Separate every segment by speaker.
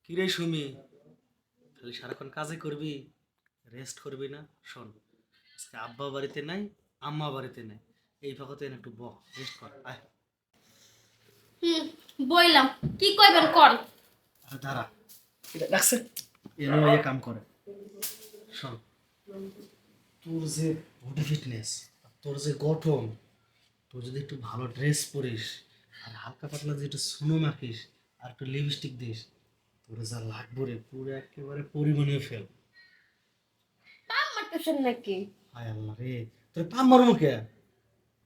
Speaker 1: কিরে সুমি, খালি সারাক্ষণ কাজে করবি, রেস্ট করবি না? শোন, আজকে আব্বা বাড়িতে নাই, আম্মা বাড়িতে নাই, এই ফাঁকতে একটু রেস্ট কর আয়।
Speaker 2: হুম, বইলাম কি কইবেন কোন।
Speaker 1: আরে দাঁড়া, এটা ডাকছে এনে কাম করে। শোন, তোর যে বডি ফিটনেস, তোর যে গঠন, তোর যদি একটু ভালো ড্রেস পরিস আর হালকা পাতলা যদি একটু সুনো মাখিস আর একটু লিপস্টিক দিস, তোর যা লাগবে রে পুরো একেবারে পরিমাণে ফেল।
Speaker 2: পাম মারতেছেন নাকি?
Speaker 1: হায় আল্লাহ রে, তোর পাম মারো মুখে,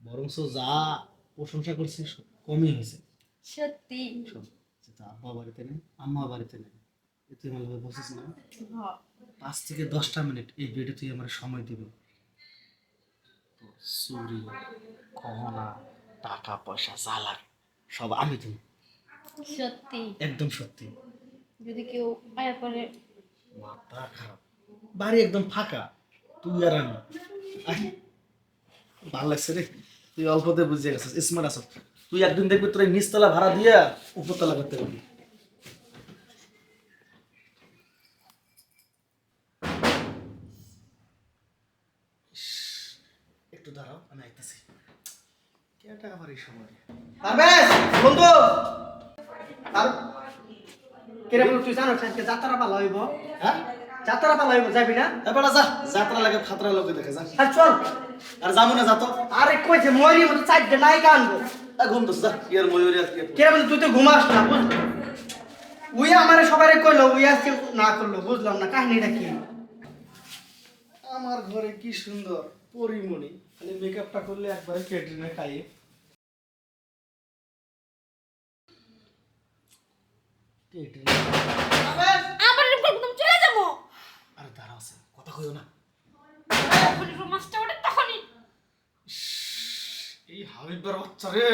Speaker 1: বরংস যা প্রশংসা করছিস কমই হয়েছে।
Speaker 2: সত্যি?
Speaker 1: শোন, যে তোর আব্বা বাড়িতে নেই, আম্মা বাড়িতে নেই, এ তুই আমার লগে বসিস না, 5 থেকে 10টা মিনিট এই বেডে তুই আমার সময় দিবি। তো চুরি, গহনা, টাকা পয়সা যা লাগে সব আমি দিব।
Speaker 2: সত্যি?
Speaker 1: একদম সত্যি।
Speaker 2: যদি কেউ আয়া করে?
Speaker 1: মাথা খারাপ, বাড়ি একদম ফাঁকা, তুই আর আমি। আয়, ভাল লাগছে রে, তুই অল্পতে বুঝে গেছিস, স্মার্ট আছিস। তুই একদিন দেখবি তোর এই নিচতলা ভাড়া দিয়া উপরতলা করতে পারবি। একটু দাঁড়াও, আমি আইতেছি। কেটা আবার এই সময়?
Speaker 3: পারবেশ বন্ধু আর কেরে বন্ধু তুই জানো আজকে যাত্রা পালা হইব?
Speaker 1: হ্যাঁ,
Speaker 3: যাত্রা পালা হইব, যাবি না?
Speaker 1: এবার যা, যাত্রা লাগে খাতরা লোকে দেখে যা।
Speaker 3: আর চল।
Speaker 1: আর যাবো না, যা তো।
Speaker 3: আরে কইছে ময়ূরী মতো চারটে নায়িকা আনবো।
Speaker 1: ঘুম তো যা, কি আর ময়ূরী আর কি আর।
Speaker 3: কেরে বন্ধু তুই তো ঘুমাস না বুঝলি? উই আমারে সবারে কইলো, উই আজকে না করলো, বুঝলাম না কাহিনীটা কি।
Speaker 1: আমার ঘরে কি সুন্দর পরিমণি, খালি মেকআপটা করলে একবারে ক্যাটরিনা খাইয়ে।
Speaker 2: আবার একদম চলে যাবো।
Speaker 1: আরে দাঁড়াও, আছে কথা কইও না।
Speaker 2: যখনই রোমান্সটা ওঠে তখনই।
Speaker 1: এই হাবিবার বাচ্চা রে,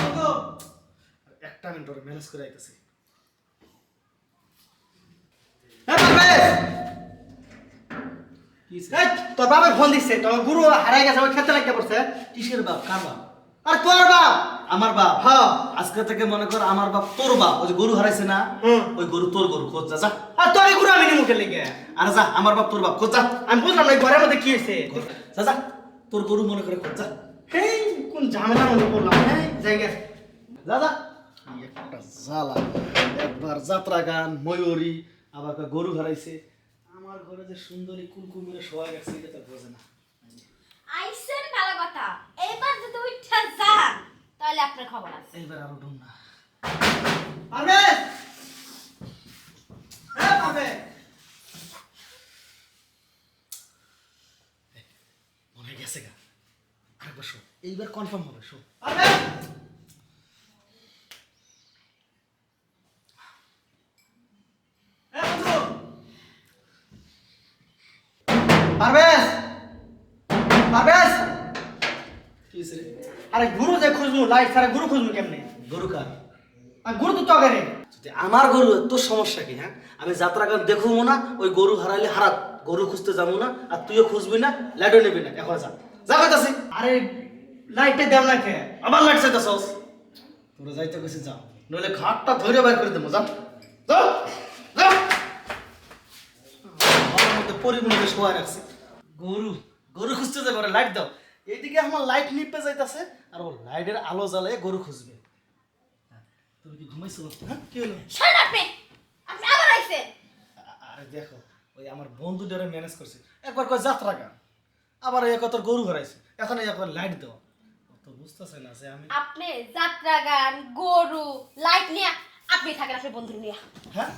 Speaker 3: বন্ধু
Speaker 1: একটা মিনিট ওর ম্যানেজ করে আইতেছি।
Speaker 3: হ্যাঁ পারবেশ,
Speaker 1: কি
Speaker 3: এই তোর বাবা ফোন দিচ্ছে, তোর গুরু হারাই গেছে, ওই খেতে লাগতে পড়ছে।
Speaker 1: কিসের বাপ, কার বাপ?
Speaker 3: আর তোর বাপ?
Speaker 1: আমার বাপ।
Speaker 3: হ্যাঁ।
Speaker 1: আজকে থেকে মনে কর আমার বাপ তোর বাপ। ওই যে গরু হারাইছে না,
Speaker 3: হুম।
Speaker 1: ওই গরু তোর গরু, খোঁজ যা যা।
Speaker 3: আর তোর গুরু আমি নিমুখে লেগে।
Speaker 1: আরে যা, আমার বাপ তোর বাপ, খোঁজ যা।
Speaker 3: আমি বুঝলাম না এই ঘরের মধ্যে কি হয়েছে।
Speaker 1: যা যা, তোর গরু মনে করে খোঁজ যা।
Speaker 3: হেই কোন ঝামেলার মধ্যে পড়লাম, হ্যাঁ জায়গা।
Speaker 1: যা যা। কি একটা জ্বালা, একবার যাত্রা গান, ময়ূরী, আবার একটা গরু হারাইছে। আমার ঘরে যে সুন্দরী কুলকুমিরে সবাই গেছে, এটা তো বোঝে না।
Speaker 2: আইসেন ভালো কথা। এবার যদি উঠা যান তাহলে আপনার খবর আছে।
Speaker 1: এইবার আরো ডুম না।
Speaker 3: পারবেশ, হ্যাঁ পারবে।
Speaker 1: মনে গেছে গা, আরেকবার শো, এইবার কনফার্ম হবে, শো।
Speaker 3: পারবেশ, হ্যাঁ বন্ধু। পারবেশ, পারবেশ।
Speaker 1: কি হয়েছে রে?
Speaker 3: আরে গুরু যে খুঁজমু, লাইট ছাড়া গুরু খুঁজমু কেমনে?
Speaker 1: গরু কার?
Speaker 3: আর গুরু তো তগেরে।
Speaker 1: যদি আমার গরু, তোর সমস্যা কি? হ্যাঁ, আমি যাত্রা গান দেখবো না, ওই গরু হারাইলে হারাত, গরু খুঁজতে যাবো না, আর তুইও খুঁজবি না, লাইটও নেবি না, এখন যা যা কইতাছি।
Speaker 3: আরে লাইটে দেও না কে?
Speaker 1: আবার লাইট চাইতেছস? তোরা যাইতে কইছি যা, নইলে ঘাটটা ধরে বাইর করে দেবো, যা যা যা। ঘরের মধ্যে পরিমণিতে শোয়া রাখছি। গরু, গরু খুঁজতে যাবে, ওরা লাইট দাও। এইদিকে আমার লাইট নিপে যাইতাছে, আর ও লাইটের আলো জ্বালায় গরু খুঁজবে। হ্যাঁ, তুমি কি ঘুমাইছো? হ্যাঁ, কি হলো?
Speaker 2: শোন আপনি, আপনি আবার আইছেন।
Speaker 1: আরে দেখো, ওই আমার বন্ধু যারা ম্যানেজ করছে, একবার কয় যাত্রা গান, আবার এক তোর গরু হারাইছে, এখন একবার লাইট দেওয়া। তো বুঝতেছে না যে আমি।
Speaker 2: আপনি যাত্রা গান, গরু, লাইট নিয়ে আপনি থাকেন আপনার বন্ধু নিয়ে।
Speaker 1: হ্যাঁ,